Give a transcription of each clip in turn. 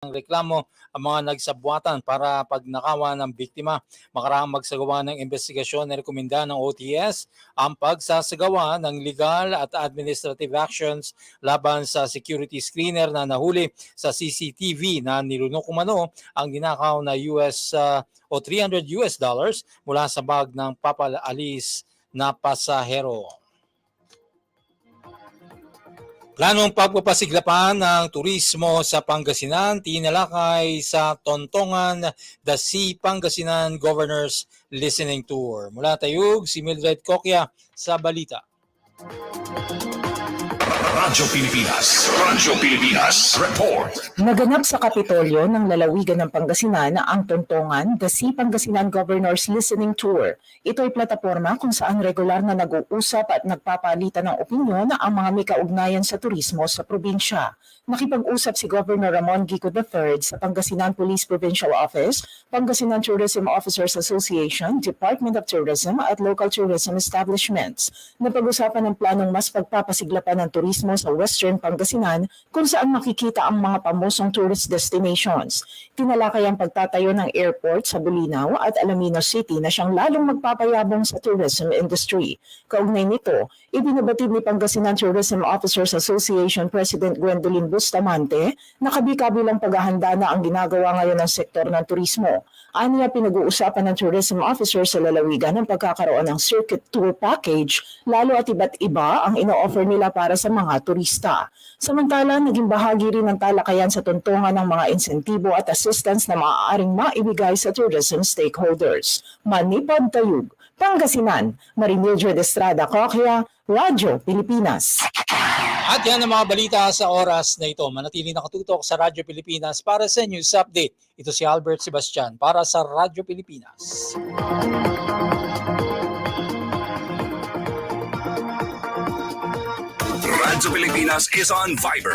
ng reklamo ang mga nagsabwatan para pagnakawan ng biktima. Makaraang magsagawa ng investigasyon na rekomenda ng OTS ang pagsasagawa ng legal at administrative actions laban sa security screener na nahuli sa CCTV na nilunok umano ang ninakaw na o $300 mula sa bag ng papalalis na pasahero. Planong pagpapasiglapan ng turismo sa Pangasinan, tinalakay sa Tontongan, The Sea Pangasinan Governor's Listening Tour. Mula Tayug, si Mildred Coquia sa balita. Radyo Pilipinas Report. Naganap sa Kapitolyo ng lalawigan ng Pangasinan ang Tontongan, The Sea Pangasinan Governor's Listening Tour. Ito ay plataporma kung saan regular na nag-uusap at nagpapalitan ng opinyon ang mga may kaugnayan sa turismo sa probinsya. Nakipag-usap si Governor Ramon Gico III sa Pangasinan Police Provincial Office, Pangasinan Tourism Officers Association, Department of Tourism at local tourism establishments. Napag-usapan ang planong mas pagpapasiglapan ng turismo sa Western Pangasinan kung saan makikita ang mga pamosong tourist destinations. Tinalakay ang pagtatayo ng airport sa Bulinaw at Alaminos City na siyang lalong magpapayabong sa tourism industry. Kaugnay nito, ibinabatid ni Pangasinan Tourism Officers Association President Gwendolyn Bustamante na kabi-kabilang paghahanda na ang ginagawa ngayon ng sektor ng turismo. Aniya pinag-uusapan ng tourism officer sa lalawigan ng pagkakaroon ng circuit tour package, lalo at iba't iba ang ino-offer nila para sa mga turista. Samantala, naging bahagi rin ng talakayan sa tuntungan ng mga insentibo at assistance na maaaring maibigay sa tourism stakeholders. Manipad Tayug, Pangasinan, Marimildred Estrada Coquia, Radyo Pilipinas. At yan ang mga balita sa oras na ito. Manatili nakatutok sa Radyo Pilipinas para sa news update. Ito si Albert Sebastian para sa Radyo Pilipinas. Radyo Pilipinas is on Viber.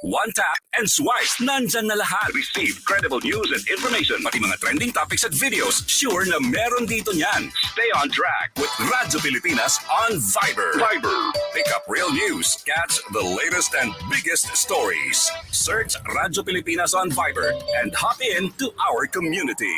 One tap and swipe. Nandyan na lahat. Receive credible news and information. Pati mga trending topics at videos. Sure na meron dito niyan. Stay on track with Radyo Pilipinas on Viber. Pick up real news. Catch the latest and biggest stories. Search Radyo Pilipinas on Viber and hop in to our community.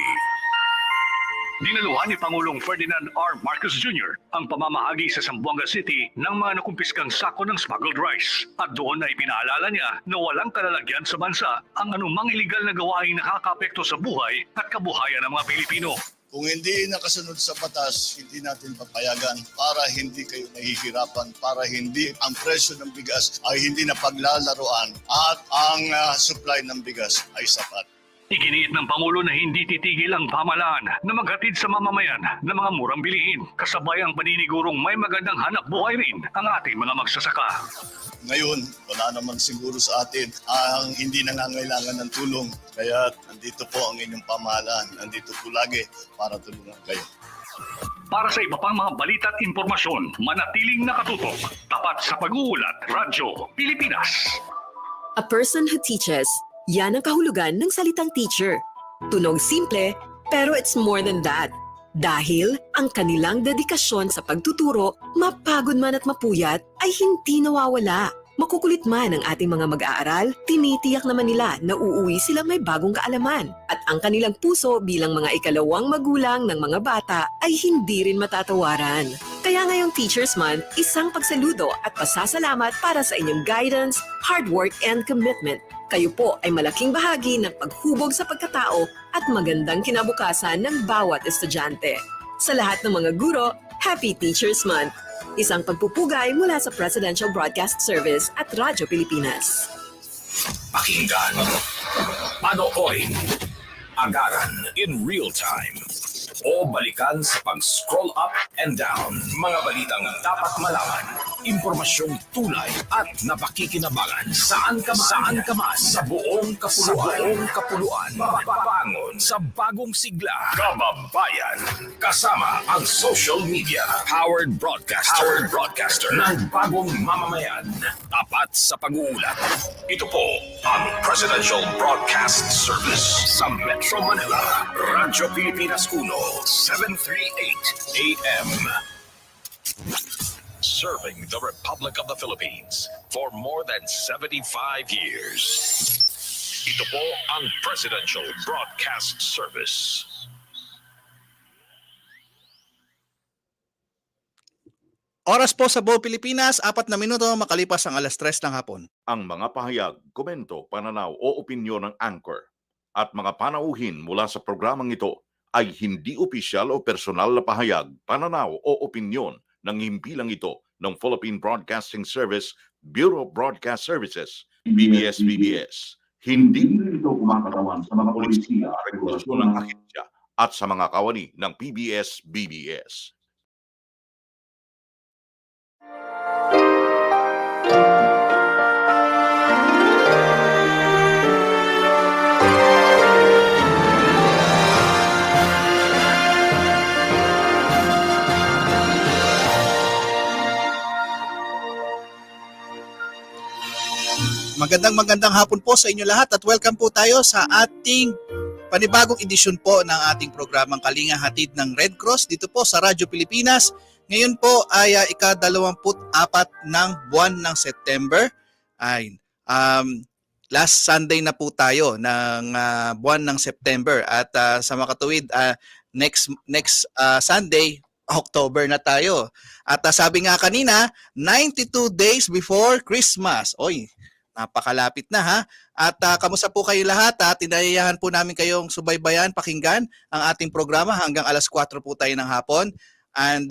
Dinaluhan ni Pangulong Ferdinand R. Marcos Jr. ang pamamahagi sa Zamboanga City ng mga nakumpiskang sako ng smuggled rice. At doon ay pinaalala niya na walang kalalagyan sa bansa ang anumang iligal na gawaing nakakapekto sa buhay at kabuhayan ng mga Pilipino. Kung hindi nakasunod sa batas, hindi natin papayagan para hindi kayo nahihirapan, para hindi ang presyo ng bigas ay hindi na paglalaruan at ang supply ng bigas ay sapat. Iginiit ng Pangulo na hindi titigil ang pamahalaan na maghatid sa mamamayan ng mga murang bilihin, kasabay ang paninigurong may magandang hanap buhay rin ang ating mga magsasaka. Ngayon, wala naman siguro sa atin ang hindi nangangailangan ng tulong. Kaya nandito po ang inyong pamahalaan. Nandito po lagi para tulungan kayo. Para sa iba pang mga balita at impormasyon, manatiling nakatutok. Tapat sa pag-uulat, Radyo Pilipinas. A person who teaches. Yan ang kahulugan ng salitang teacher. Tunog simple, pero it's more than that. Dahil ang kanilang dedikasyon sa pagtuturo, mapagod man at mapuyat, ay hindi nawawala. Makukulit man ang ating mga mag-aaral, tinitiyak naman nila na uuwi sila may bagong kaalaman. At ang kanilang puso bilang mga ikalawang magulang ng mga bata ay hindi rin matatawaran. Kaya ngayong Teachers Month, isang pagsaludo at pasasalamat para sa inyong guidance, hard work and commitment. Kayo po ay malaking bahagi ng paghubog sa pagkatao at magandang kinabukasan ng bawat estudyante. Sa lahat ng mga guro, Happy Teachers Month! Isang pagpupugay mula sa Presidential Broadcast Service at Radyo Pilipinas. Pakinggan, panoorin, agaran in real time, o balikan sa pag-scroll up and down. Mga balitang dapat malaman, impormasyong tunay at napakikinabangan. Saan ka man, sa buong kapuluan. Mapapangon sa bagong sigla. Kababayan, kasama ang social media. Powered broadcaster ng bagong mamamayan. Tapat sa pag-uulat. Ito po ang Presidential Broadcast Service sa Metro Manila. Radyo Pilipinas 1, 738 AM. Serving the Republic of the Philippines for more than 75 years. Ito po ang Presidential Broadcast Service. Oras po sa buong Pilipinas, 4 na minuto makalipas ang 3:00 ng hapon. Ang mga pahayag, komento, pananaw o opinyon ng anchor at mga panauhin mula sa programang ito ay hindi opisyal o personal na pahayag, pananaw o opinyon ng himpilang ito ng Philippine Broadcasting Service, Bureau of Broadcast Services, PBS-BBS. Hindi ito kumakatawan sa mga polisiya, regulasyon ng ahensya at sa mga kawani ng PBS-BBS. Magandang hapon po sa inyo lahat at welcome po tayo sa ating panibagong edisyon po ng ating programang Kalinga Hatid ng Red Cross dito po sa Radyo Pilipinas. Ngayon po ay ika-24 ng buwan ng Setyembre. Last Sunday na po tayo ng buwan ng September at sa makatuwid next Sunday, October na tayo. At sabi nga kanina, 92 days before Christmas. Oy, napakalapit na ha. At kamusta po kayo lahat? Tinayayahan po namin kayong subaybayan, pakinggan ang ating programa hanggang 4:00 po tayo ng hapon. And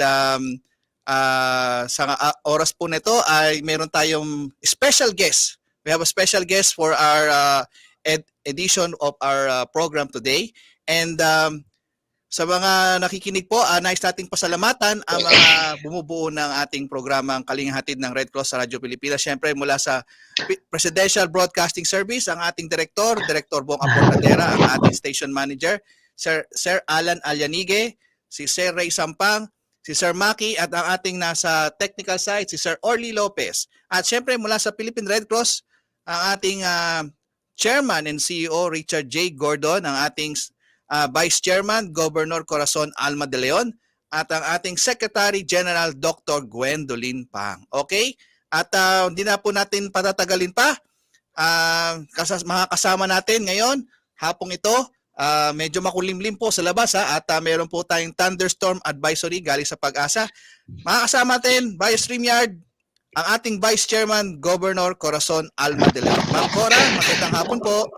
sa oras po nito ay meron tayong special guest. We have a special guest for our edition of our program today. And sa mga nakikinig po, nais nating pasalamatan ang mga bumubuo ng ating programang Kalinga Hatid ng Red Cross sa Radyo Pilipinas. Siyempre mula sa Presidential Broadcasting Service, ang ating Director Bong Aportadera, ang ating Station Manager, Sir Alan Alyanige, si Sir Ray Sampang, si Sir Maki, at ang ating nasa technical side, si Sir Orly Lopez. At siyempre mula sa Philippine Red Cross, ang ating Chairman and CEO Richard J. Gordon, ang ating Vice Chairman, Governor Corazon Alma de Leon, at ang ating Secretary General Dr. Gwendolyn Pang. Okay? At hindi na po natin patatagalin pa. Mga kasama natin ngayon, hapong ito, medyo makulimlim po sa labas at meron po tayong thunderstorm advisory galing sa Pag-asa. Mga kasama natin, via StreamYard, ang ating Vice Chairman, Governor Corazon Alma de Leon. Ma'am Cora, magandang hapon po.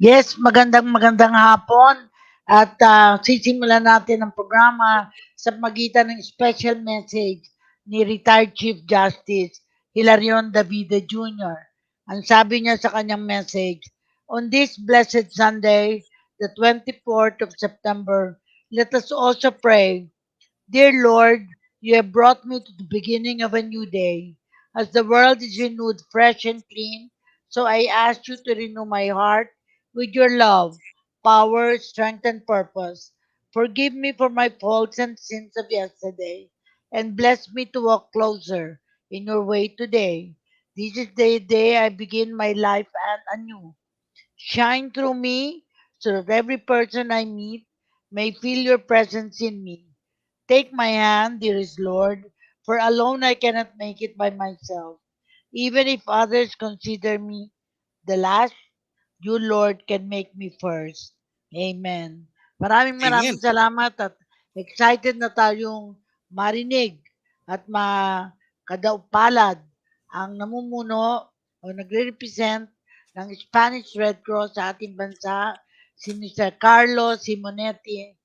Yes, magandang hapon at sisimulan natin ang programa sa magitan ng special message ni retired Chief Justice Hilarion Davide Jr. Ang sabi niya sa kanyang message, on this blessed Sunday, the 24th of September, let us also pray, Dear Lord, you have brought me to the beginning of a new day. As the world is renewed fresh and clean, so I ask you to renew my heart with your love, power, strength, and purpose. Forgive me for my faults and sins of yesterday, and bless me to walk closer in your way today. This is the day I begin my life anew. Shine through me so that every person I meet may feel your presence in me. Take my hand, dearest Lord, for alone I cannot make it by myself. Even if others consider me the last, you, Lord, can make me first. Amen. Maraming salamat at excited na tayong marinig at makadaupalad ang namumuno o nagre-represent ng Spanish Red Cross sa ating bansa, si Mr. Carlo Simonetti,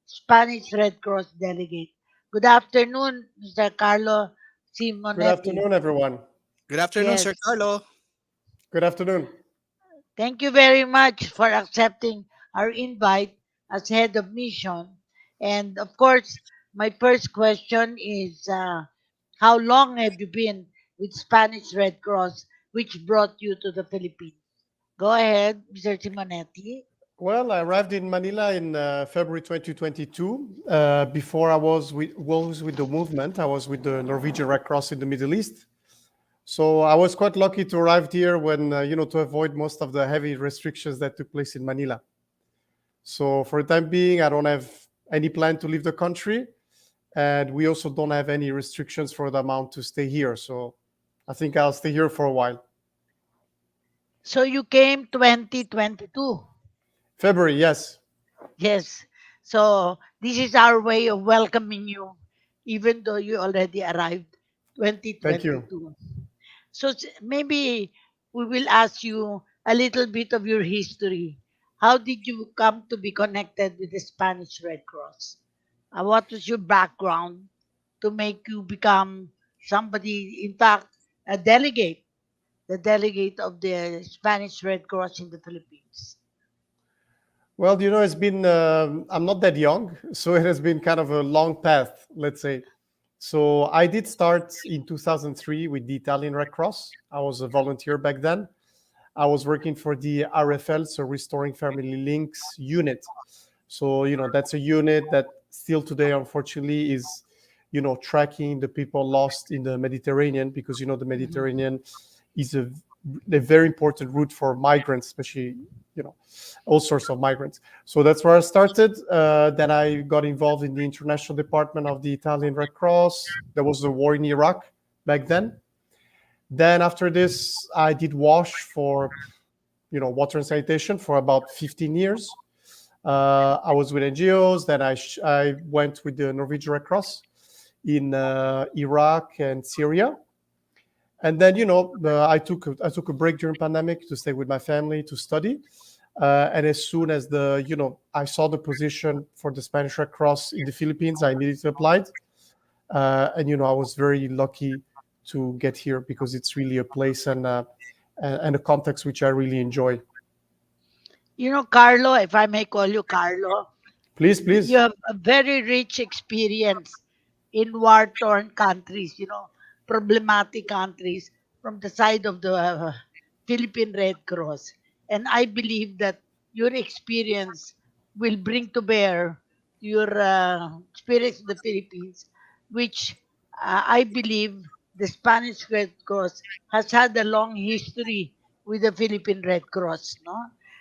Spanish Red Cross Delegate. Good afternoon, Mr. Carlo Simonetti. Good afternoon, everyone. Good afternoon, Yes. Sir Carlo. Good afternoon. Thank you very much for accepting our invite as head of mission. And of course, my first question is, how long have you been with Spanish Red Cross, which brought you to the Philippines? Go ahead, Mr. Simonetti. Well, I arrived in Manila in February 2022. Before I was with the movement, I was with the Norwegian Red Cross in the Middle East. So I was quite lucky to arrive here when, to avoid most of the heavy restrictions that took place in Manila. So for the time being, I don't have any plan to leave the country. And we also don't have any restrictions for the amount to stay here. So I think I'll stay here for a while. So you came 2022. February, yes. Yes. So this is our way of welcoming you, even though you already arrived Thank you. 2022. So maybe we will ask you a little bit of your history. How did you come to be connected with the Spanish Red Cross? What was your background to make you become somebody, in fact, a delegate, the delegate of the Spanish Red Cross in the Philippines? Well, it's been, I'm not that young, so it has been kind of a long path, let's say. So I did start in 2003 with the Italian Red Cross. I was a volunteer back then. I was working for the RFL, so Restoring Family Links unit. So, that's a unit that still today, unfortunately, is, tracking the people lost in the Mediterranean because, the Mhm. Mediterranean is a very important route for migrants, especially, all sorts of migrants. So that's where I started. Then I got involved in the international department of the Italian Red Cross. There was a war in Iraq back then. Then after this, I did WASH for, water and sanitation for about 15 years. I was with NGOs. Then I went with the Norwegian Red Cross in Iraq and Syria. And then, I took a break during pandemic to stay with my family to study. And as soon as I saw the position for the Spanish Red Cross in the Philippines, I immediately applied. And I was very lucky to get here because it's really a place and a context which I really enjoy. Carlo, if I may call you Carlo, Please, you please. have a very rich experience in war-torn countries, problematic countries from the side of the Philippine Red Cross. And I believe that your experience will bring to bear your experience in the Philippines, which I believe the Spanish Red Cross has had a long history with the Philippine Red Cross, no?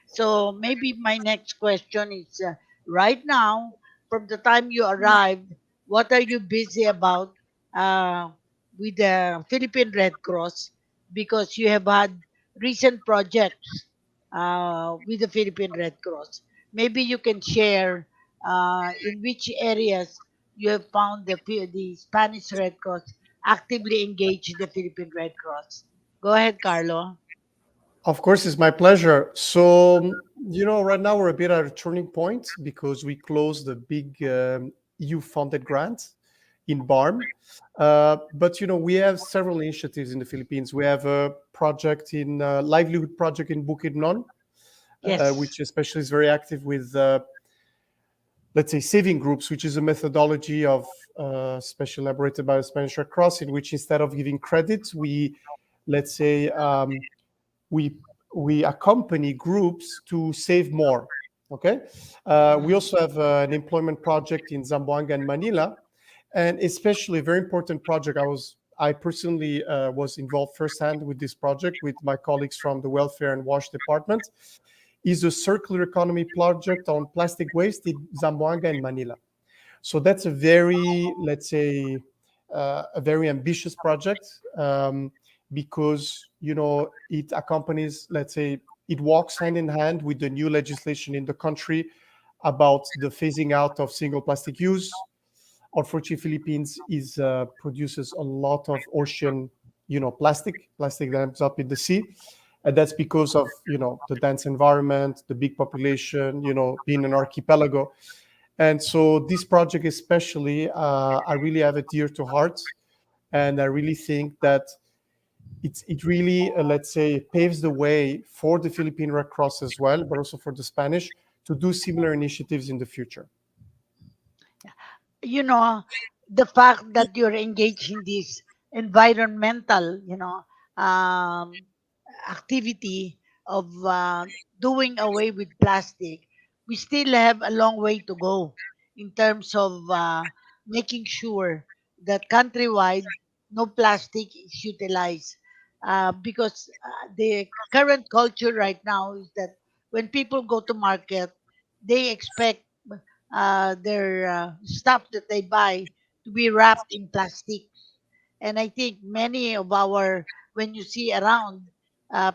So maybe my next question is, right now, from the time you arrived, what are you busy about uh, with the Philippine Red Cross? Because you have had recent projects with the Philippine Red Cross. Maybe you can share in which areas you have found the Spanish Red Cross actively engaged the Philippine Red Cross. Go ahead, Carlo. Of course, it's my pleasure. So, right now we're a bit at a turning point because we closed a big EU-funded grant in BARM. But, we have several initiatives in the Philippines. We have a project in livelihood project in Bukidnon, Yes. which especially is very active with, let's say, saving groups, which is a methodology of special elaborated by the Spanish Red Cross, in which instead of giving credit, let's say, we we accompany groups to save more. Okay, we Mhm. also have an employment project in Zamboanga and Manila, and especially a very important project. I personally was involved firsthand with this project with my colleagues from the welfare and wash department. Is a circular economy project on plastic waste in Zamboanga and Manila. So that's a very, let's say, a very ambitious project because it accompanies, let's say, it walks hand in hand with the new legislation in the country about the phasing out of single plastic use. Unfortunately, Philippines is produces a lot of ocean, plastic that ends up in the sea, and that's because of the dense environment, the big population, being an archipelago. And so this project especially, I really have it dear to heart. And I really think that it really, let's say, paves the way for the Philippine Red Cross as well, but also for the Spanish to do similar initiatives in the future. you know, the fact that you're engaged in this environmental, activity of doing away with plastic, we still have a long way to go in terms of making sure that countrywide no plastic is utilized. Because the current culture right now is that when people go to market, they expect their stuff that they buy to be wrapped in plastic. And I think many of our, when you see around,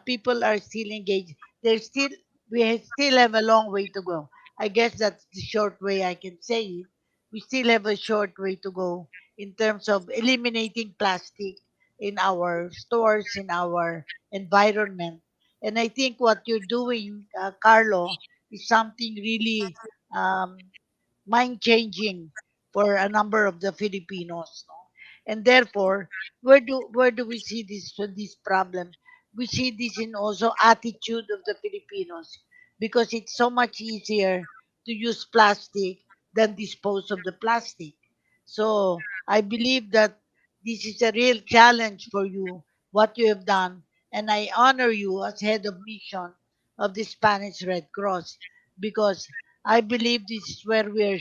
people are still engaged. We still have a long way to go. I guess that's the short way I can say it. We still have a short way to go in terms of eliminating plastic in our stores, in our environment. And I think what you're doing, Carlo, is something really mind changing for a number of the Filipinos. No? And therefore, where do we see this problem? We see this in also attitude of the Filipinos because it's so much easier to use plastic than dispose of the plastic. So I believe that this is a real challenge for you, what you have done, and I honor you as head of mission of the Spanish Red Cross because I believe this is where we are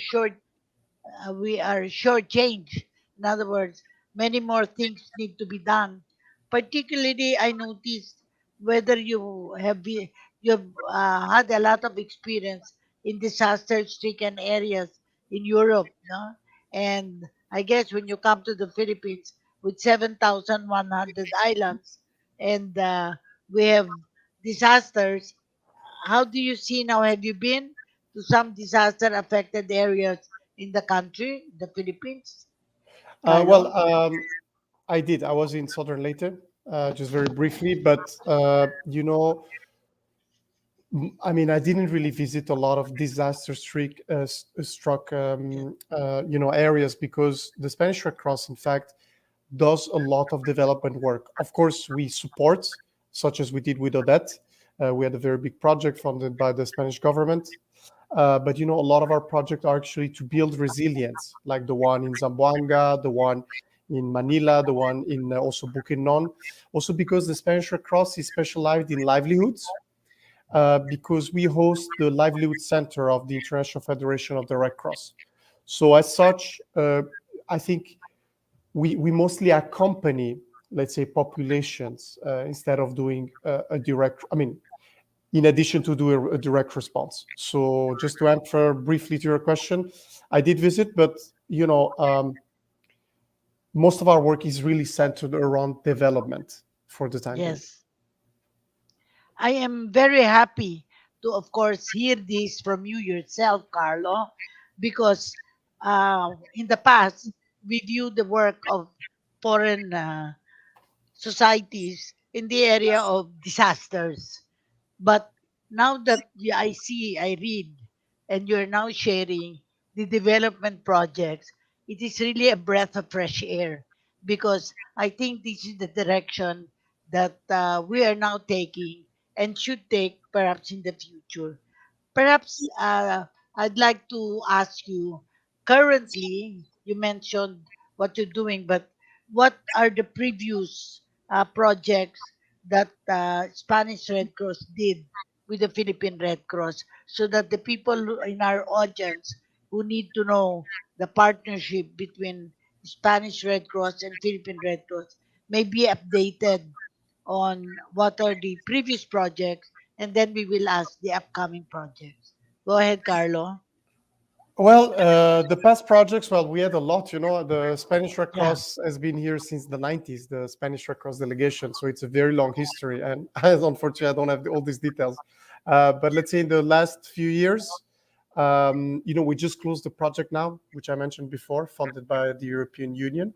shortchanged. In other words, many more things need to be done. Particularly, I noticed whether you've had a lot of experience in disaster-stricken areas in Europe, no? And I guess when you come to the Philippines with 7,100 islands and we have disasters, how do you see now? Have you been to some disaster affected areas in the country, the Philippines, Well, Carlo? I did. I was in Southern later, just very briefly, but I mean, I didn't really visit a lot of struck, areas because the Spanish Red Cross, in fact, does a lot of development work. Of course, we support, such as we did with Odette. We had a very big project funded by the Spanish government. But a lot of our projects are actually to build resilience, like the one in Zamboanga, the one in Manila, the one in also Bukidnon. Also because the Spanish Red Cross is specialized in livelihoods, because we host the livelihood center of the International Federation of the Red Cross. So as such, I think we mostly accompany, let's say, populations instead of doing a direct, I mean, in addition to do a direct response. So just to answer briefly to your question, I did visit, but most of our work is really centered around development for the time being. Yes. I am very happy to, of course, hear this from you yourself, Carlo, because in the past, we view the work of foreign societies in the area of disasters. But now that I see, I read, and you're now sharing the development projects, it is really a breath of fresh air because I think this is the direction that we are now taking and should take perhaps in the future. Perhaps I'd like to ask you currently, you mentioned what you're doing, but what are the previous projects that Spanish Red Cross did with the Philippine Red Cross so that the people in our audience who need to know the partnership between Spanish Red Cross and Philippine Red Cross may be updated on what are the previous projects, and then we will ask the upcoming projects. Go ahead, Carlo. Well, the past projects, well, we had a lot. The Spanish Red Yeah. Cross has been here since the 90s, the Spanish Red Cross delegation. So it's a very long history. And unfortunately, I don't have all these details. But let's say in the last few years, we just closed the project now, which I mentioned before, funded by the European Union,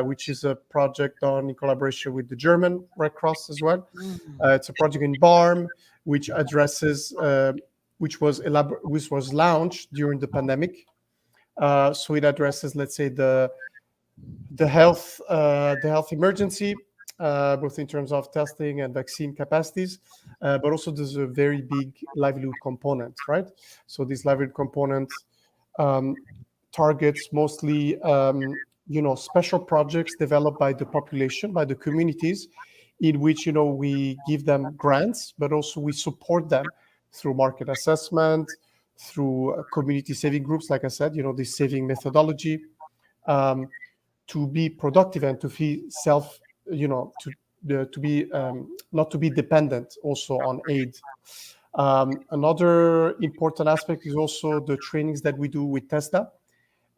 which is a project done in collaboration with the German Red Cross as well. Mhm. It's a project in Barm, which addresses which was launched during the pandemic. So it addresses, let's say, the health emergency, both in terms of testing and vaccine capacities, but also there's a very big livelihood component, right? So this livelihood component targets mostly, special projects developed by the population, by the communities, in which we give them grants, but also we support them through market assessment, through community saving groups, like I said, this saving methodology, to be productive and to be to be not to be dependent also on aid. Another important aspect is also the trainings that we do with TESDA,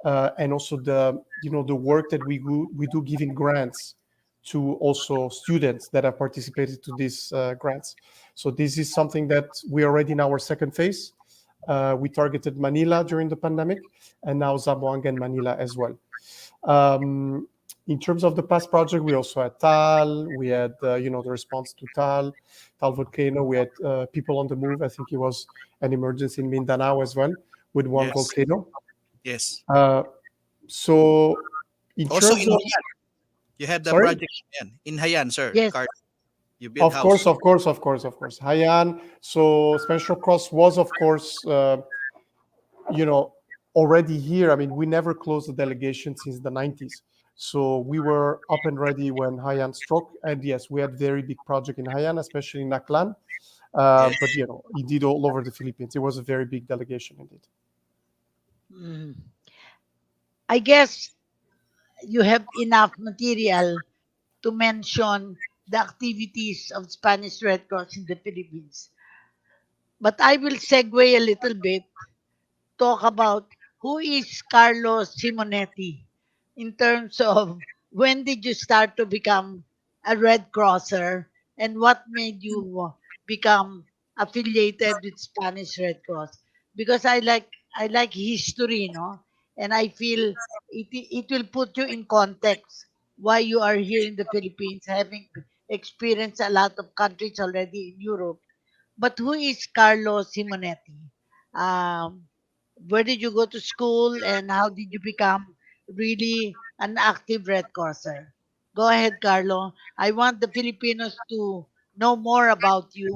and also the work that we do giving grants to also students that have participated to these grants. So this is something that we are already in our second phase. We targeted Manila during the pandemic, and now Zamboanga and Manila as well. In terms of the past project, we also had TAL. We had, the response to TAL volcano. We had people on the move. I think it was an emergency in Mindanao as well with one Yes. volcano. Yes. So in Also terms in of, Hayan, you had the sorry? project in Hayan, sir. Yes. Carl, you built Of house. course. Hayan. So Special Cross was, of course, already here. I mean, we never closed the delegation since the 90s. So we were up and ready when Hayan struck. And yes, we had very big project in Hayan, especially in Naklan. Yes. But, indeed, all over the Philippines. It was a very big delegation indeed. Mm. I guess you have enough material to mention the activities of Spanish Red Cross in the Philippines. But I will segue a little bit, talk about who is Carlos Simonetti in terms of when did you start to become a Red Crosser and what made you become affiliated with Spanish Red Cross? Because I like history, and I feel it will put you in context why you are here in the Philippines, having experienced a lot of countries already in Europe. But who is Carlos Simonetti? Um, where did you go to school and how did you become really an active Red Crosser? Go ahead, Carlo. I want the Filipinos to know more about you,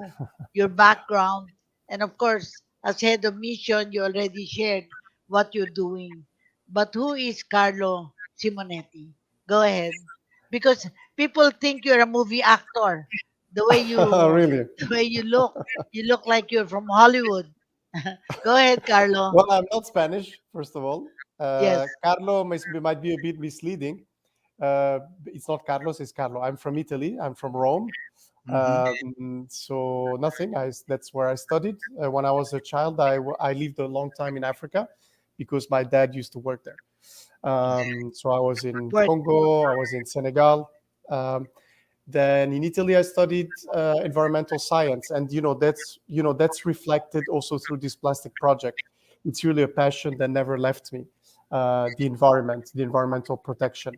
your background, and of course, as head of mission, you already shared what you're doing. But who is Carlo Simonetti? Go ahead. Because people think you're a movie actor. The way you Really? the way you look like you're from Hollywood. Go ahead, Carlo. Well, I'm not Spanish, first of all. Yes. Carlo might be a bit misleading. It's not Carlos, it's Carlo. I'm from Italy. I'm from Rome. So nothing. That's where I studied. When I was a child, I lived a long time in Africa because my dad used to work there. So I was in Work. Congo. I was in Senegal. Then in Italy, I studied environmental science, and that's reflected also through this plastic project. It's really a passion that never left me. The environment, the environmental protection.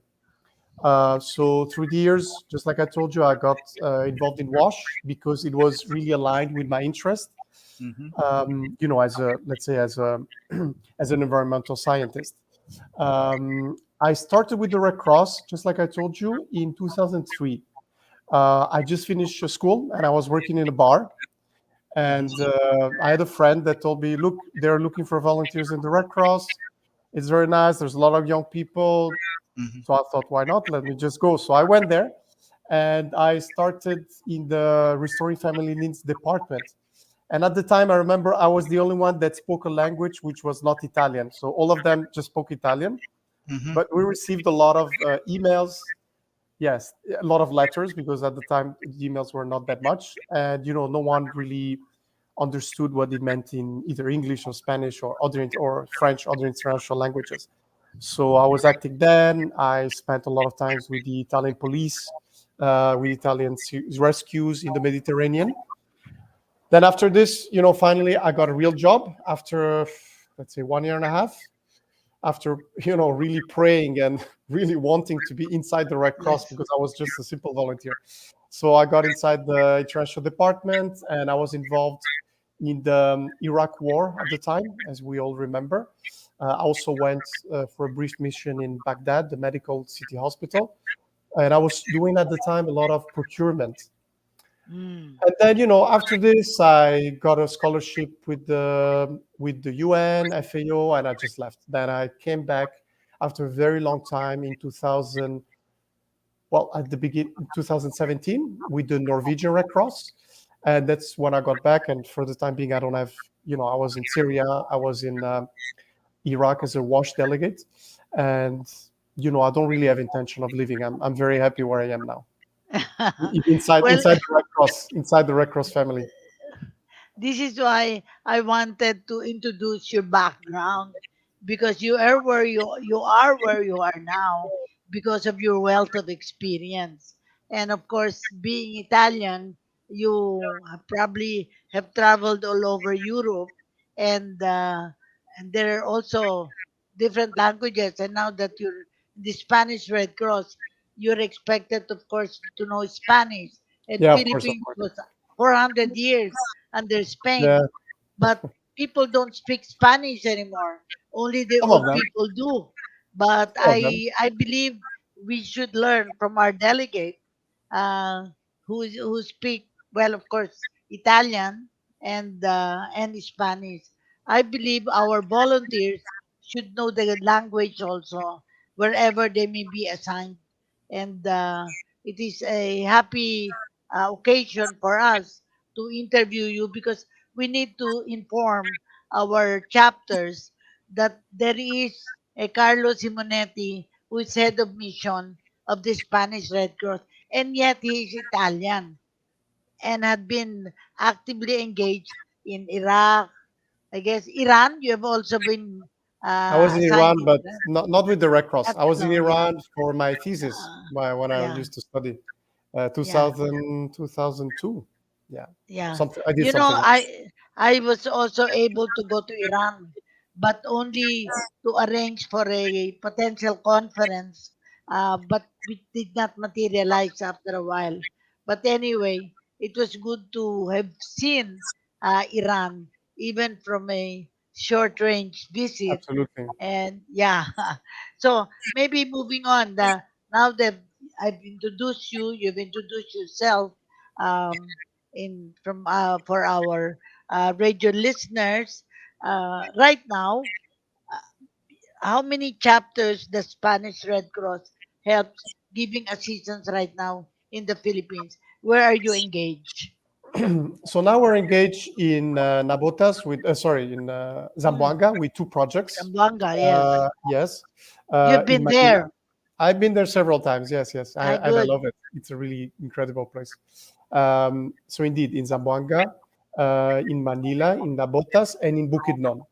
So through the years, just like I told you, I got involved in WASH because it was really aligned with my interest. As a let's say as a as an environmental scientist. I started with the Red Cross, just like I told you, in 2003. I just finished school and I was working in a bar. And I had a friend that told me, look, they're looking for volunteers in the Red Cross. It's very nice. There's a lot of young people. So I thought, why not? Let me just go. So I went there and I started in the Restoring Family Needs department. And at the time, I remember I was the only one that spoke a language which was not Italian. So all of them just spoke Italian. But we received a lot of emails. Yes, a lot of letters because at the time the emails were not that much, and no one really understood what it meant in either English or Spanish or French, other international languages. So I was acting then. I spent a lot of times with the Italian police, with Italian rescues in the Mediterranean. Then after this, finally I got a real job after, let's say, 1 year and a half. After really praying and really wanting to be inside the Red Cross because I was just a simple volunteer. So I got inside the international department and I was involved in the Iraq war at the time, as we all remember. I also went for a brief mission in Baghdad, the medical city hospital. And I was doing at the time a lot of procurement. And then, after this, I got a scholarship with the UN, FAO, and I just left. Then I came back after a very long time in 2000. Well, at the beginning, 2017, with the Norwegian Red Cross, and that's when I got back. And for the time being, I don't have. I was in Syria, I was in Iraq as a WASH delegate, and I don't really have intention of leaving. I'm very happy where I am now. Inside Well, the Red Cross family. this is why I wanted to introduce your background because you are where you are now because of your wealth of experience. And of course, being Italian, you probably have traveled all over Europe, and there are also different languages. And now that you're in the Spanish Red Cross, you're expected, of course, to know Spanish. And Yeah, of course, of Philippines course. was 400 years under Yeah, Spain, but people don't speak Spanish anymore. Only the some of old them, people do. But some of them. I believe we should learn from our delegate, uh, who speak well, of course, Italian and Spanish. I believe our volunteers should know the language also wherever they may be assigned, and it is a happy occasion for us to interview you because we need to inform our chapters that there is a Carlo Simonetti who is head of mission of the Spanish Red Cross, and yet he is Italian and had been actively engaged in Iraq. I guess Iran. You have also been I was in assigned Iran, in but Iran. not with the Red Cross. Not I was in so, yeah, Iran for my thesis when I yeah, used to study, yeah. 2002. Yeah, Yeah. something. I did You know, something else. I was also able to go to Iran, but only to arrange for a potential conference. But it did not materialize after a while. But anyway, it was good to have seen Iran, even from a short range visit. Absolutely. And yeah, so maybe moving on. Now that I've introduced you, you've introduced yourself. In from For our radio listeners, right now, how many chapters the Spanish Red Cross helps giving assistance right now in the Philippines? Where are you engaged? So now we're engaged in Nabotas in Mm, Zamboanga with two projects. Zamboanga, yes. Yes, You've in been Manila. there. I've been there several times. Yes, yes, and I Good. love it. It's a really incredible place. So indeed, in Zamboanga, in Manila, in Nabotas, and in Bukidnon.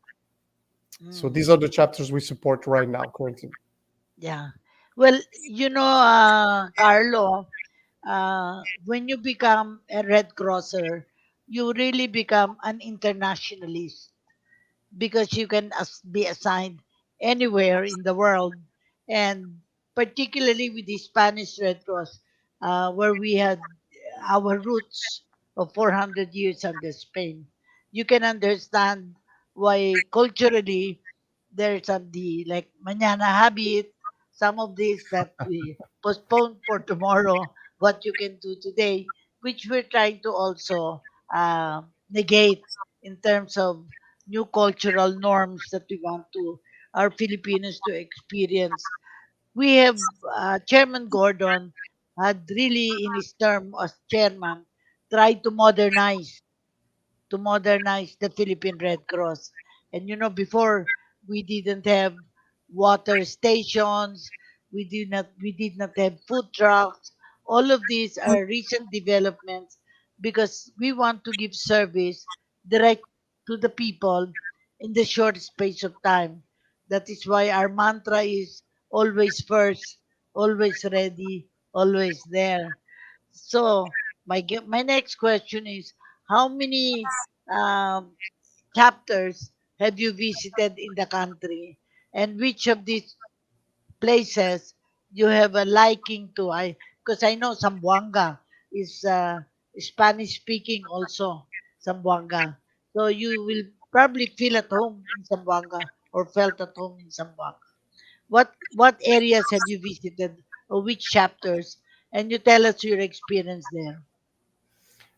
So Mm, these are the chapters we support right now, currently. yeah. Well, Carlo, when you become a Red Crosser, you really become an internationalist because you can be assigned anywhere in the world, and particularly with the Spanish Red Cross, where we had our roots of 400 years under Spain. You can understand why culturally there's some the like manana habit, some of this that we postpone for tomorrow, what you can do today, which we're trying to also negate in terms of new cultural norms that we want to our Filipinos to experience. We have Chairman Gordon had really in his term as chairman tried to modernize the Philippine Red Cross. And before we didn't have water stations, we did not have food trucks. All of these are recent developments because we want to give service direct to the people in the short space of time. That is why our mantra is always first, always ready, always there. So my next question is, how many um, chapters have you visited in the country, and which of these places you have a liking to? Because I know Zamboanga is Spanish speaking also, Zamboanga. So you will probably feel at home in Zamboanga or felt at home in Zamboanga. What areas have you visited, or which chapters? And you tell us your experience there.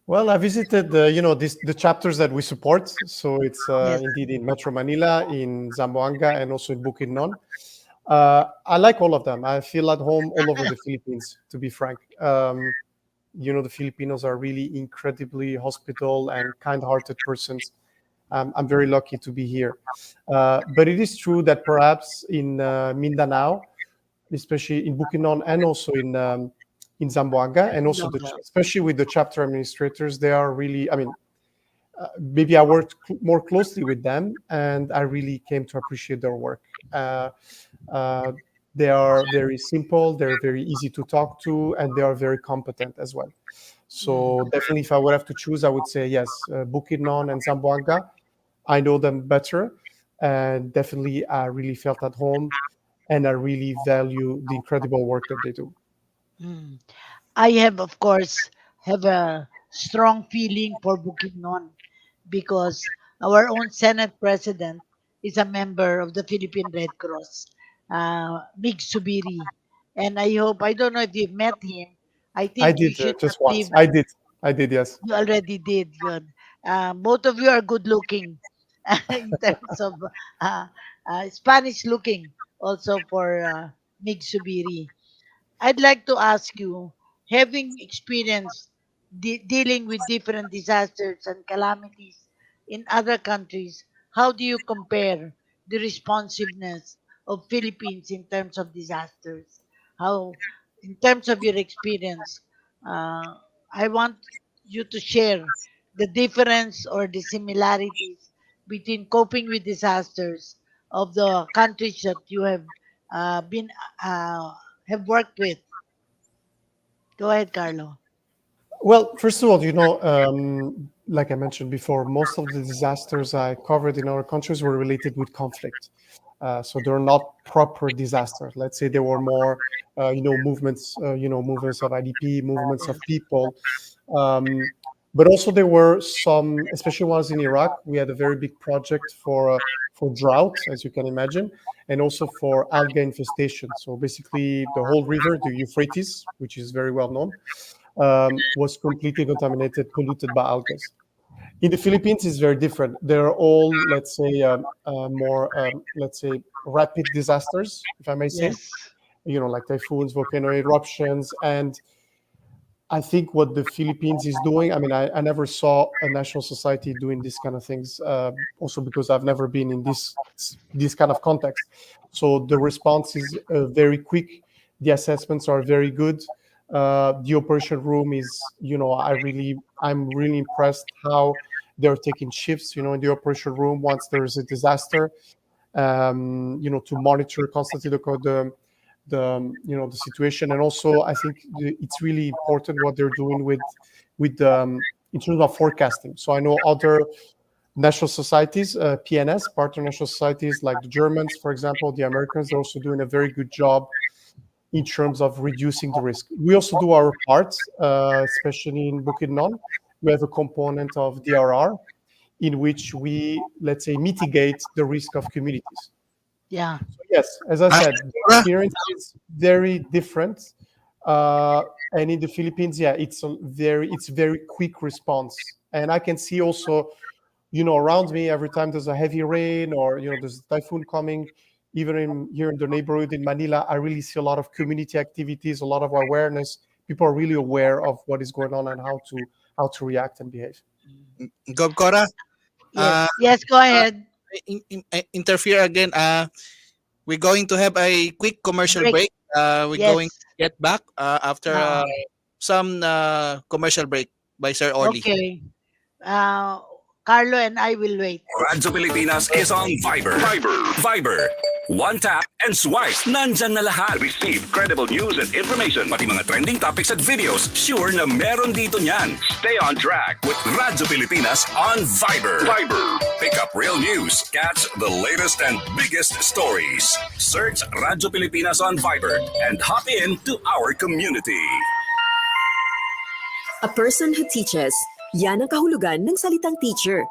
Well, I visited the chapters that we support. So it's Yes. indeed in Metro Manila, in Zamboanga, and also in Bukidnon. I like all of them. I feel at home all over the Philippines, to be frank. The Filipinos are really incredibly hospitable and kind-hearted persons. I'm very lucky to be here. But it is true that perhaps in Mindanao, especially in Bukidnon and also in Zamboanga, and also Zamboanga. especially with the chapter administrators, they are really. I mean, maybe I worked more closely with them, and I really came to appreciate their work. Uh, uh, They are very simple, they're very easy to talk to, and they are very competent as well. So definitely, if I would have to choose, I would say yes, Bukidnon and Zamboanga. I know them better, and definitely I really felt at home, and I really value the incredible work that they do. Mm. I have, of course, have a strong feeling for Bukidnon because our own Senate President is a member of the Philippine Red Cross, Mig Subiri. And I don't know if you've met him. I I think you did should not just once. leave. I did, yes. You already did. Good. Both of you are good looking in terms of Spanish looking also for Mig Subiri. I'd like to ask you, having experienced dealing with different disasters and calamities in other countries, how do you compare the responsiveness of Philippines in terms of disasters? How, in terms of your experience, uh, I want you to share the difference or the similarities between coping with disasters of the countries that you have been uh, have worked with. Go ahead, Carlo. Well, first of all, like I mentioned before, most of the disasters I covered in our countries were related with conflict. So they're not proper disasters. Let's say they were more, movements of IDP, movements Yes. of people. But also there were some, especially ones in Iraq. We had a very big project for drought, as you can imagine, and also for algae infestation. So basically, the whole river, the Euphrates, which is very well known, was completely contaminated, polluted by algae. In the Philippines, it's very different. They're all, let's say, more, let's say, rapid disasters, if I may say, Yes. like typhoons, volcano eruptions. And I think what the Philippines is doing, I mean, I never saw a national society doing these kind of things, also because I've never been in this kind of context. So the response is very quick. The assessments are very good. The operation room is, I'm really impressed how they're taking shifts, in the operation room once there is a disaster, to monitor constantly the situation. And also I think it's really important what they're doing with in terms of forecasting. So I know other national societies, PNS, partner national societies, like the Germans, for example, the Americans, are also doing a very good job in terms of reducing the risk. We also do our part, especially in Bukidnon. We have a component of DRR in which we, let's say, mitigate the risk of communities. Yeah. Yes, as I Ah, said, the experience is very different. And in the Philippines, yeah, it's very quick response. And I can see also, around me, every time there's a heavy rain or, there's a typhoon coming, even here in the neighborhood in Manila, I really see a lot of community activities, a lot of awareness. People are really aware of what is going on and how to react and behave. Gov Cora, Yes. uh, Yes. Go uh, ahead. interfere again. We're going to have a quick commercial Break. break. We're Yes. going to get back after some commercial break by Sir Orly. Okay. Uh, Carlo and I will wait. Radyo Pilipinas is on Viber. Viber. One tap and swipe. Nandyan na lahat. Receive credible news and information. Pati mga trending topics at videos. Sure na meron dito niyan. Stay on track with Radyo Pilipinas on Viber. Pick up real news. Catch the latest and biggest stories. Search Radyo Pilipinas on Viber and hop in to our community. A person who teaches. Yan ang kahulugan ng salitang teacher.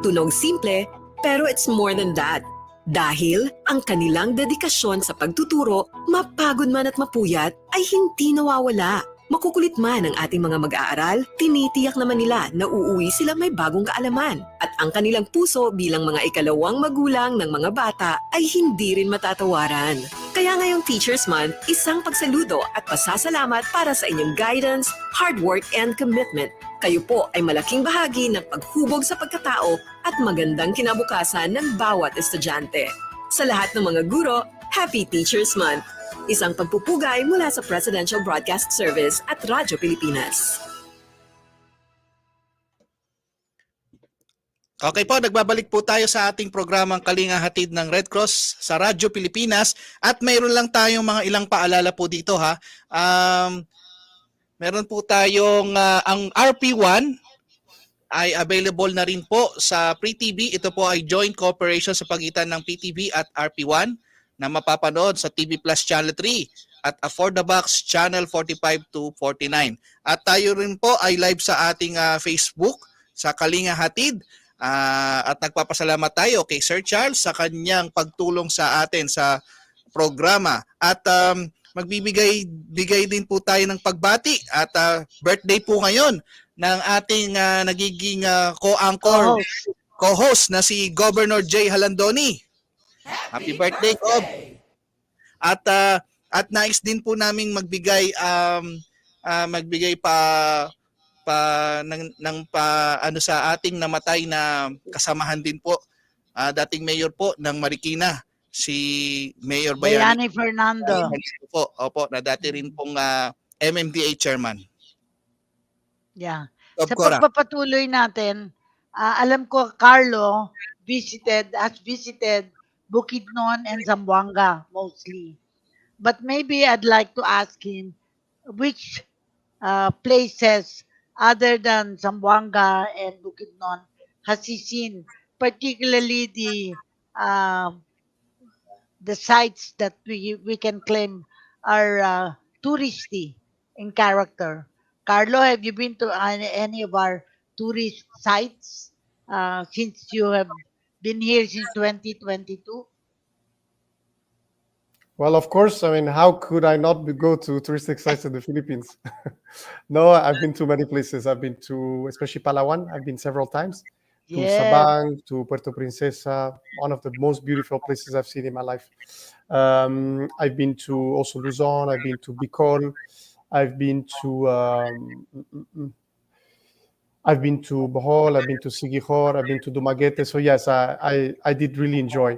Tunog simple, pero it's more than that. Dahil ang kanilang dedikasyon sa pagtuturo, mapagod man at mapuyat, ay hindi nawawala. Makukulit man ang ating mga mag-aaral, tinitiyak naman nila na uuwi sila may bagong kaalaman. At ang kanilang puso bilang mga ikalawang magulang ng mga bata ay hindi rin matatawaran. Kaya ngayong Teachers Month, isang pagsaludo at pasasalamat para sa inyong guidance, hard work and commitment. Kayo po ay malaking bahagi ng paghubog sa pagkatao at magandang kinabukasan ng bawat estudyante. Sa lahat ng mga guro, Happy Teachers Month! Isang pagpupugay mula sa Presidential Broadcast Service at Radyo Pilipinas. Okay po, nagbabalik po tayo sa ating programang Kalinga Hatid ng Red Cross sa Radyo Pilipinas at mayroon lang tayong mga ilang paalala po dito ha. Meron po tayong ang RP1 ay available na rin po sa Free TV. Ito po ay joint cooperation sa pagitan ng PTV at RP1 na mapapanood sa TV Plus Channel 3 at For the Box Channel 45 to 49. At tayo rin po ay live sa ating Facebook sa Kalinga Hatid. At nagpapasalamat tayo kay Sir Charles sa kanyang pagtulong sa atin sa programa. At magbibigay din po tayo ng pagbati at birthday po ngayon ng ating nagiging co-host na si Governor J. Halandoni. Happy birthday, Gob! At nais din po naming magbigay ano sa ating namatay na kasamahan din po, dating mayor po ng Marikina, si Mayor Bayani Fernando. Opo, na dati rin pong MMDA chairman. Yeah. Of Sa Cora. pagpapatuloy natin, alam ko Carlo has visited Bukidnon and Zamboanga mostly. But maybe I'd like to ask him which places other than Zamboanga and Bukidnon has he seen, particularly the sites that we can claim are touristy in character. Carlo, have you been to any of our tourist sites since you have been here since 2022? Well, of course. I mean, how could I not go to touristic sites in the Philippines? No, I've been to many places. I've been to, especially Palawan. I've been several times. To Yes. Sabang, to Puerto Princesa, one of the most beautiful places I've seen in my life. I've been to also Luzon. I've been to Bicol. I've been to Bohol. I've been to Siquijor. I've been to Dumaguete. So yes, I did really enjoy.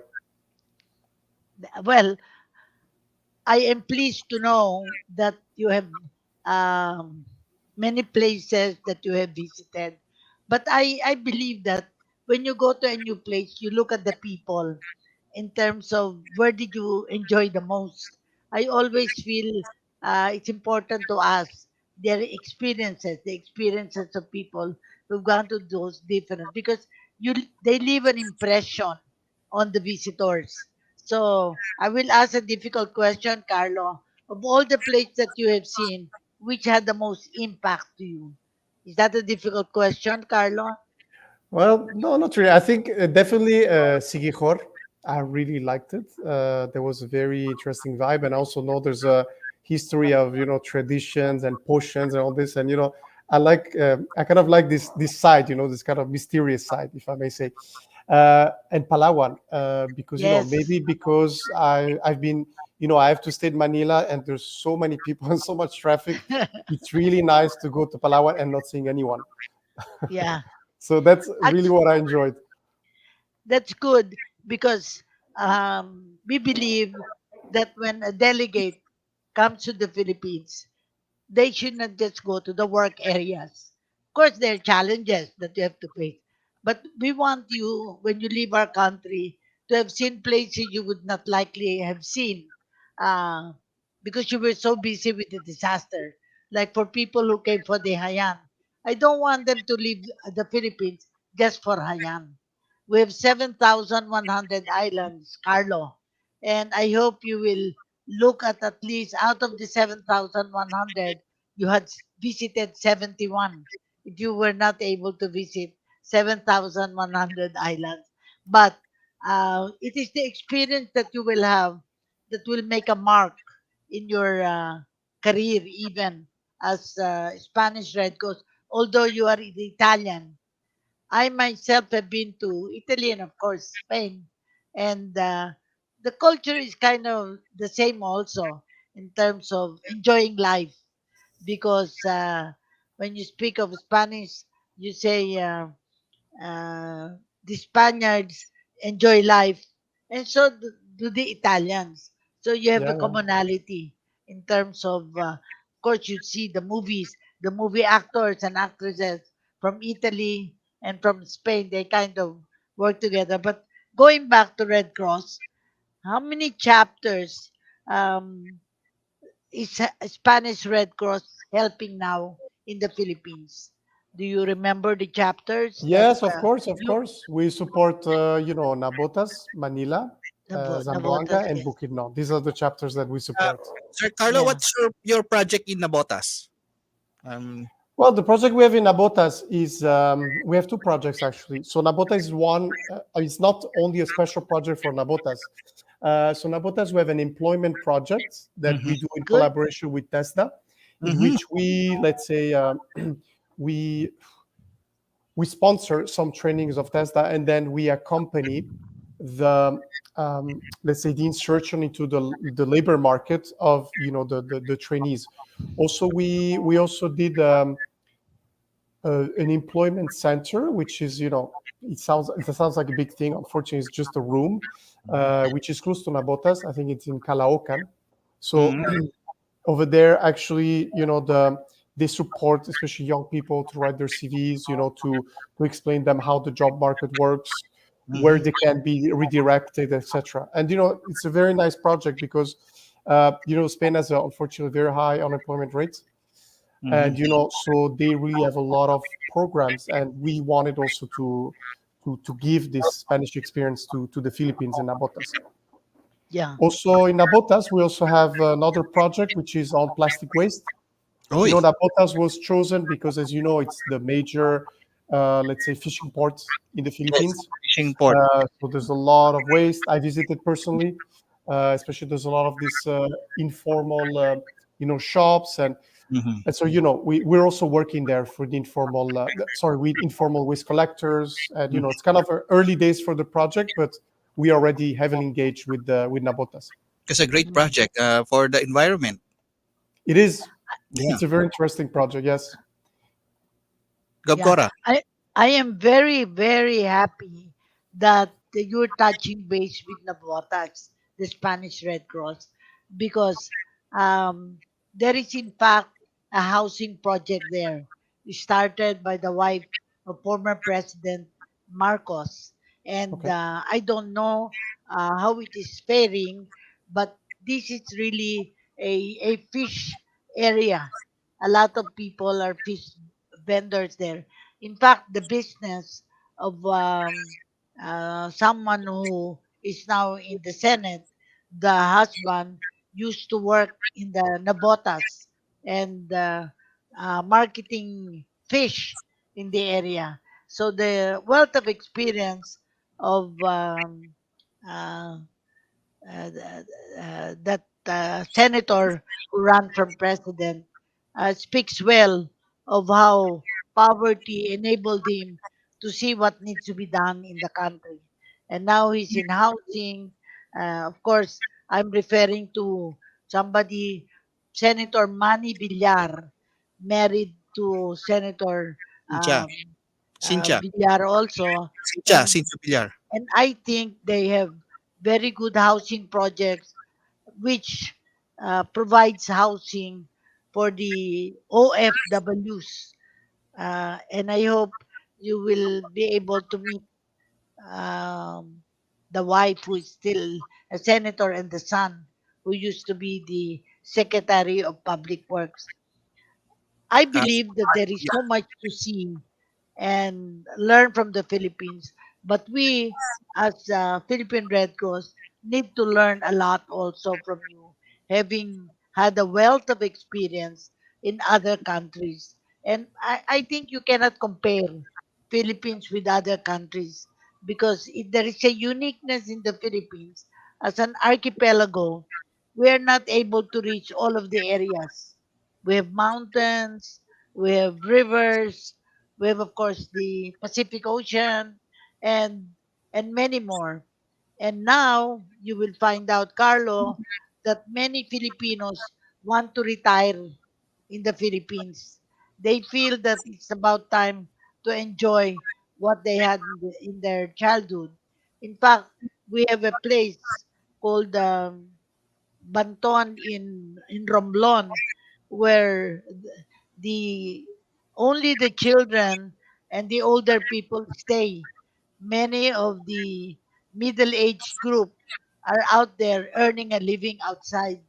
Well, I am pleased to know that you have many places that you have visited. But I believe that when you go to a new place, you look at the people in terms of where did you enjoy the most. I always feel it's important to ask their experiences, the experiences of people who've gone to those different, because they leave an impression on the visitors. So I will ask a difficult question, Carlo. Of all the places that you have seen, which had the most impact to you? Is that a difficult question, Carlo? Well, no, not really. I think definitely Siquijor. I really liked it. There was a very interesting vibe, and I also know there's a history of traditions and potions and all this. And I kind of like this side, this kind of mysterious side, if I may say. And Palawan, because Yes. maybe because I've been, I have to stay in Manila, and there's so many people and so much traffic. It's really nice to go to Palawan and not seeing anyone. Yeah. So that's really what I enjoyed. That's good because we believe that when a delegate comes to the Philippines, they should not just go to the work areas. Of course, there are challenges that you have to face. But we want you, when you leave our country, to have seen places you would not likely have seen uh, because you were so busy with the disaster. Like for people who came for the Haiyan, I don't want them to leave the Philippines just for Haiyan. We have 7,100 islands, Carlo. And I hope you will look at least out of the 7,100, you had visited 71. If you were not able to visit 7,100 islands. But it is the experience that you will have that will make a mark in your career, even as Spanish Red Cross. Although you are Italian, I myself have been to Italy and, of course, Spain. And the culture is kind of the same also in terms of enjoying life because when you speak of Spanish, you say uh, the Spaniards enjoy life, and so do the Italians. So you have a Yeah. commonality in terms of course, you see the movies, the movie actors and actresses from Italy and from Spain, they kind of work together. But going back to Red Cross, how many chapters um, is Spanish Red Cross helping now in the Philippines? Do you remember the chapters that Yes, of course, of you course. We support, Nabotas, Manila, Nabotas? Zamboanga, and Yes, Bukidnon. These are the chapters that we Uh, support. Sir Carlo, yeah, what's your project in Nabotas? Um, Well, the project we have in Nabotas is we have two projects actually. So Nabotas is one. It's not only a special project for Nabotas. So Nabotas, we have an employment project that mhm, we do in good. collaboration with TESDA, in mhm, which we, let's say, we we sponsor some trainings of TESDA, and then we accompany the let's say the insertion into the labor market of the trainees. Also, we also did an employment center, which is it sounds like a big thing. Unfortunately, it's just a room, which is close to Nabotas. I think it's in Caloocan. So mhm, over there, actually, they support especially young people to write their CVs, to explain them how the job market works, where mhm, they can be redirected, etc. And it's a very nice project because Spain has unfortunately very high unemployment rates, and mhm. so they really have a lot of programs, and we wanted also to give this Spanish experience to the Philippines and Nabotas. Yeah, Also in Nabotas, we also have another project which is on plastic waste. Oy, Nabotas was chosen because, as you know, it's the major, let's say, fishing port in the yes, Philippines. fishing port. So there's a lot of waste. I visited personally, especially there's a lot of these informal, shops, Mhm, and so we're also working there for the informal, sorry, with informal waste collectors, and mhm. it's kind of early days for the project, but we are already heavily engaged with Nabotas. It's a great mm, project for the environment. It is. Yeah, It's a very interesting project. Yes. yeah. Gabcora. I am very, very happy that you're touching base with Nabotas, the Spanish Red Cross, because um, there is in fact a housing project there, started by the wife of former President Marcos, and Okay. I don't know how it is faring, but this is really a fish area. A lot of people are fish vendors there. In fact, the business of someone who is now in the Senate, the husband used to work in the Nabotas and marketing fish in the area. So the wealth of experience of uh, that senator who ran from president speaks well of how poverty enabled him to see what needs to be done in the country. And now he's in housing. Of course, I'm referring to somebody, Senator Manny Villar, married to Senator Sincha. um, Sincha. Villar also. Sincha. And Sincha Pilar. and I think they have very good housing projects which provides housing for the OFWs. And I hope you will be able to meet um, the wife who is still a senator and the son who used to be the Secretary of Public Works. I Uh, believe that there is yeah. so much to see and learn from the Philippines. But we, as Philippine Red Cross, need to learn a lot also from you, having had a wealth of experience in other countries. And I think you cannot compare Philippines with other countries because there is a uniqueness in the Philippines. As an archipelago, we are not able to reach all of the areas. We have mountains, we have rivers, we have, of course, the Pacific Ocean, and and many more. And now you will find out, Carlo, that many Filipinos want to retire in the Philippines. They feel that it's about time to enjoy what they had in their childhood. In fact, we have a place called Banton in Romblon, where the only the children and the older people stay. Many of the middle-aged group are out there earning a living outside.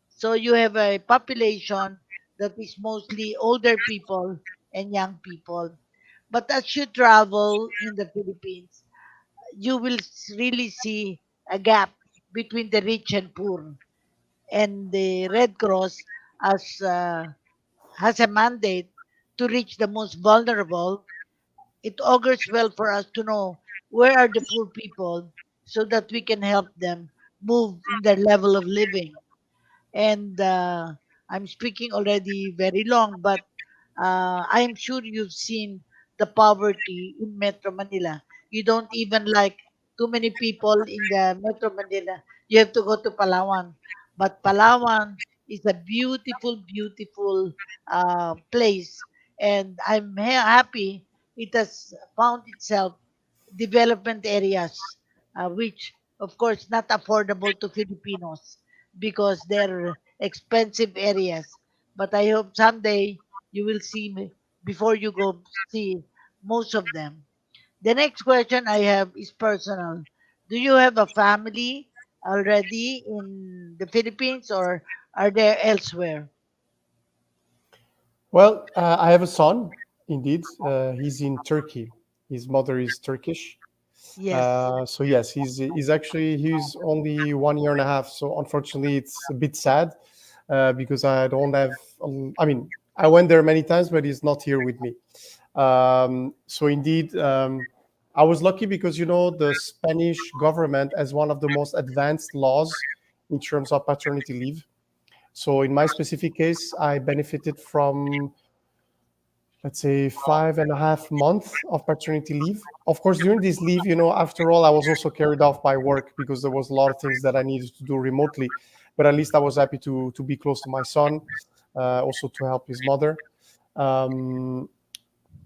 So you have a population that is mostly older people and young people. But as you travel in the Philippines, you will really see a gap between the rich and poor. And the Red Cross as has a mandate to reach the most vulnerable. It augurs well for us to know where are the poor people so that we can help them move in their level of living. And I'm speaking already very long, but I'm sure you've seen the poverty in Metro Manila. You don't even like too many people in the Metro Manila. You have to go to Palawan. But Palawan is a beautiful, beautiful place. And I'm happy it has found itself development areas, which, of course, not affordable to Filipinos because they're expensive areas. But I hope someday you will see me before you go see most of them. The next question I have is personal. Do you have a family already in the Philippines or are they elsewhere? Well, I have a son, indeed. He's in Turkey. His mother is Turkish. Yes. So yes, he's only 1 year and a half. So unfortunately, it's a bit sad because I don't have. I mean, I went there many times, but he's not here with me. So indeed, I was lucky because the Spanish government has one of the most advanced laws in terms of paternity leave. So in my specific case, I benefited from, let's say, 5.5 months of paternity leave. Of course, during this leave, after all, I was also carried off by work because there was a lot of things that I needed to do remotely. But at least I was happy to be close to my son, also to help his mother.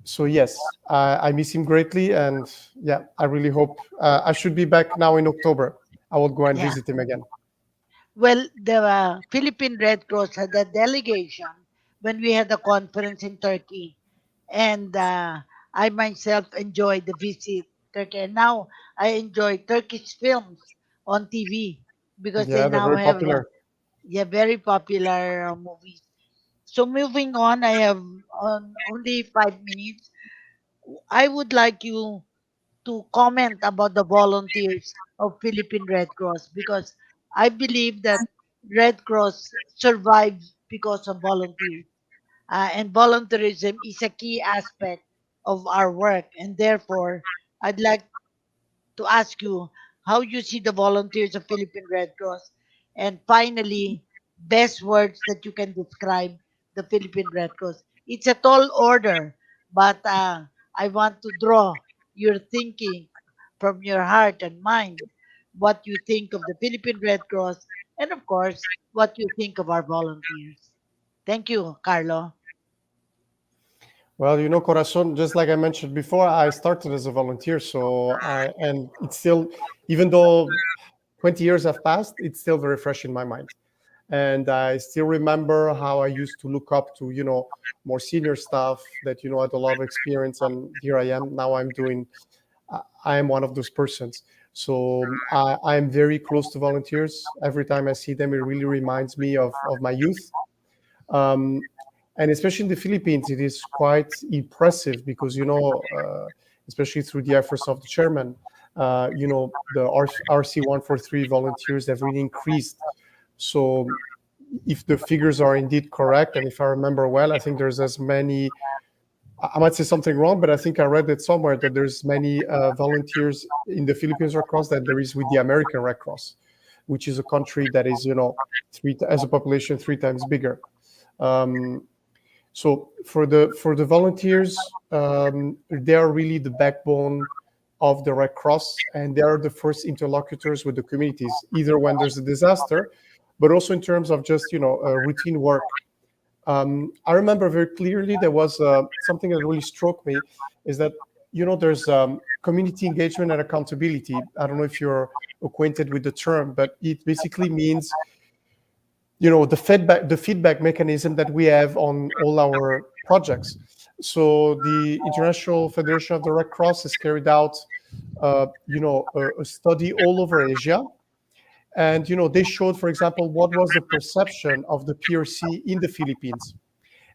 So yes, I miss him greatly, and yeah, I really hope I should be back now in October. I will go and Yeah. visit him again. Well, the Philippine Red Cross had a delegation when we had a conference in Turkey, and I myself enjoyed the visit Turkey. And now I enjoy Turkish films on TV because they Yeah, they're now very have popular. yeah, very popular movies. So moving on, I have on only 5 minutes. I would like you to comment about the volunteers of Philippine Red Cross because I believe that Red Cross survives because of volunteers. And volunteerism is a key aspect of our work. And therefore, I'd like to ask you how you see the volunteers of Philippine Red Cross. And finally, best words that you can describe the Philippine Red Cross. It's a tall order, but I want to draw your thinking from your heart and mind, what you think of the Philippine Red Cross, and of course, what you think of our volunteers. Thank you, Carlo. Well, Corazon, just like I mentioned before, I started as a volunteer, and it's still, even though 20 years have passed, it's still very fresh in my mind. And I still remember how I used to look up to, more senior staff that, had a lot of experience. And here I am. Now I am one of those persons. So I am very close to volunteers. Every time I see them, it really reminds me of my youth. Um, and especially in the Philippines, it is quite impressive because, especially through the efforts of the chairman, the RC 143 volunteers have really increased. So if the figures are indeed correct, and if I remember well, I think there's as many, I might say something wrong, but I think I read it somewhere that there's many volunteers in the Philippines Red Cross than there is with the American Red Cross, which is a country that is, as a population 3 times bigger. So for the volunteers, they are really the backbone of the Red Cross, and they are the first interlocutors with the communities, either when there's a disaster, but also in terms of just routine work. I remember very clearly there was something that really struck me is that there's community engagement and accountability. I don't know if you're acquainted with the term, but it basically means the feedback mechanism that we have on all our projects. So the International Federation of the Red Cross has carried out, a study all over Asia. And, they showed, for example, what was the perception of the PRC in the Philippines.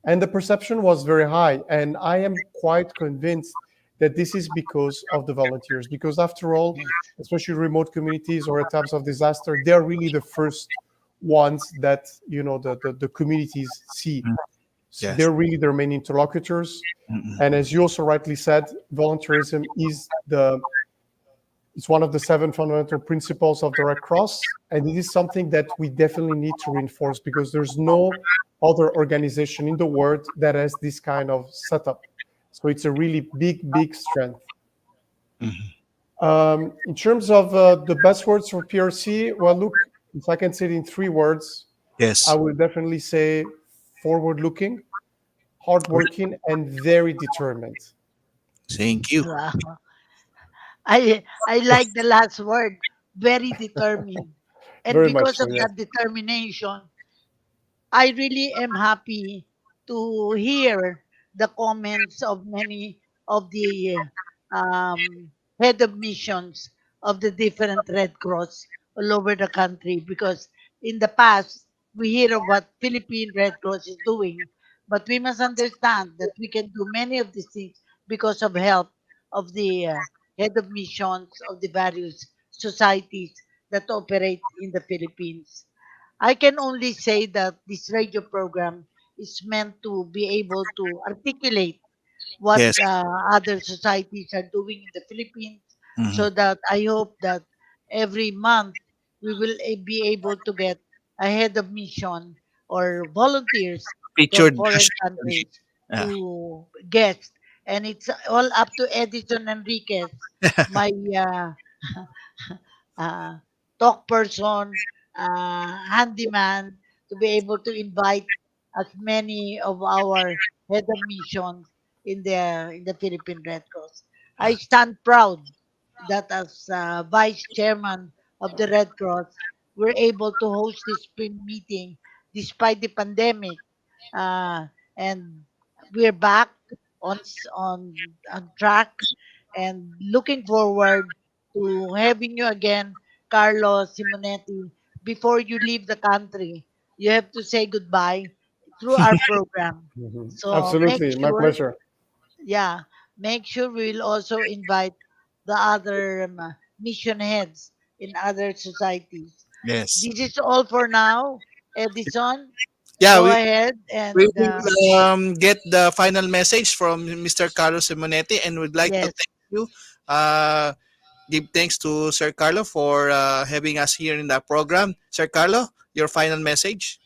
And the perception was very high. And I am quite convinced that this is because of the volunteers. Because after all, especially remote communities or at times of disaster, they're really the first ones that, the communities see. Yes. They're really their main interlocutors. Mm-mm. And as you also rightly said, volunteerism is it's one of the 7 fundamental principles of the Red Cross, and it is something that we definitely need to reinforce because there's no other organization in the world that has this kind of setup. So it's a really big strength. In terms of the best words for PRC, well, look, if I can say it in 3 words, Yes. I would definitely say forward-looking, hardworking, and very determined. Thank you. Wow. I like the last word, very determined. And Very much because so, of yes. that determination, I really am happy to hear the comments of many of the um, head of missions of the different Red Cross all over the country because in the past we hear of what Philippine Red Cross is doing, but we must understand that we can do many of these things because of help of the head of missions of the various societies that operate in the Philippines. I can only say that this radio program is meant to be able to articulate what Yes. other societies are doing in the Philippines Mhm. so that I hope that every month we will be able to get a head of mission or volunteers from Featured foreign nationally. countries Ah. to guest. And it's all up to Edison Enriquez, my uh, talk person, handyman, to be able to invite as many of our head of missions in the Philippine Red Cross. I stand proud that as vice chairman of the Red Cross, we're able to host this meeting despite the pandemic, uh, and we're back on track and looking forward to having you again, Carlos Simonetti. Before you leave the country, you have to say goodbye through our program. Mhm. So make Absolutely, my sure, pleasure. yeah, make sure we'll also invite the other mission heads in other societies. Yes. This is all for now. Edison, Yeah, go we ahead we and will get the final message from Mr. Carlos Simonetti and would like to yes. thank you. Uh, give thanks to Sir Carlo for having us here in the program. Sir Carlo, your final message.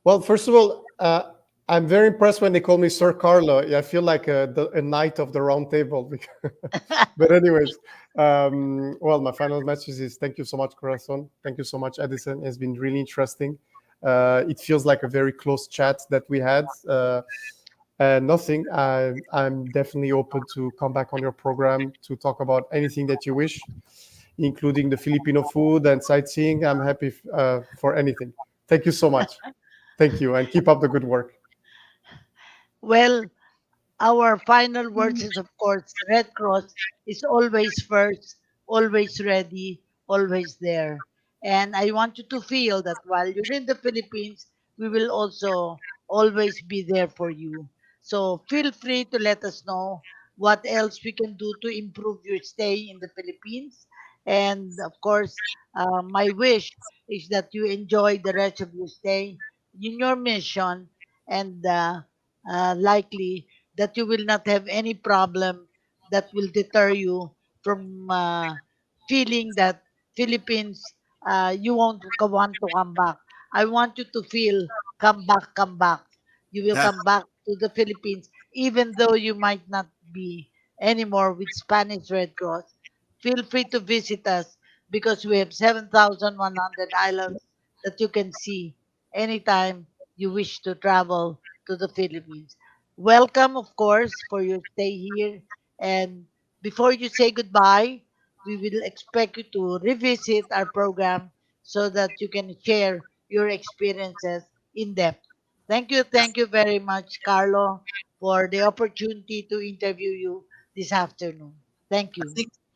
Well, first of all, I'm very impressed when they call me Sir Carlo. I feel like a knight of the round table. But anyways, well, my final message is thank you so much, Corazon. Thank you so much, Edison. It's been really interesting. It feels like a very close chat that we had. Nothing. I'm definitely open to come back on your program to talk about anything that you wish, including the Filipino food and sightseeing. I'm happy for anything. Thank you so much. Thank you, and keep up the good work. Well, our final words is, of course, Red Cross is always first, always ready, always there. And I want you to feel that while you're in the Philippines, we will also always be there for you. So feel free to let us know what else we can do to improve your stay in the Philippines. And of course, my wish is that you enjoy the rest of your stay in your mission and likely that you will not have any problem that will deter you from feeling that Philippines, you won't want to come back. I want you to feel come back, come back. You will Yeah. come back to the Philippines, even though you might not be anymore with Spanish Red Cross. Feel free to visit us because we have 7,100 islands that you can see anytime you wish to travel to the Philippines. Welcome, of course, for your stay here. And before you say goodbye, we will expect you to revisit our program so that you can share your experiences in depth. Thank you very much, Carlo, for the opportunity to interview you this afternoon. Thank you.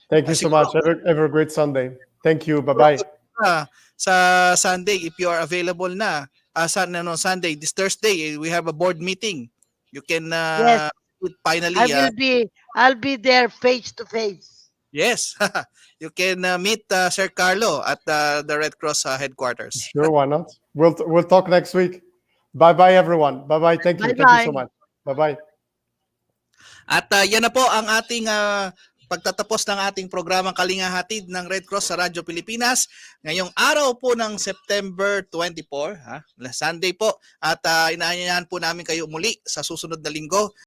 Thank you so Siguro, much. Have a great Sunday. Thank you. Bye-bye. sa Sunday, if you are available na, Sunday, this Thursday, we have a board meeting. You can Yes, finally, I'll be there face to face. yes, you can meet Sir Carlo at the Red Cross headquarters. Sure, why not? We'll talk next week. Bye-bye, everyone. Bye-bye. Thank you. Thank you so Bye-bye. much. Bye-bye. At yan na po ang ating pagtatapos ng ating programang Kalinga Hatid ng Red Cross sa Radyo Pilipinas. Ngayong araw po ng September 24, Sunday po. At inaanyayahan po namin kayo muli sa susunod na linggo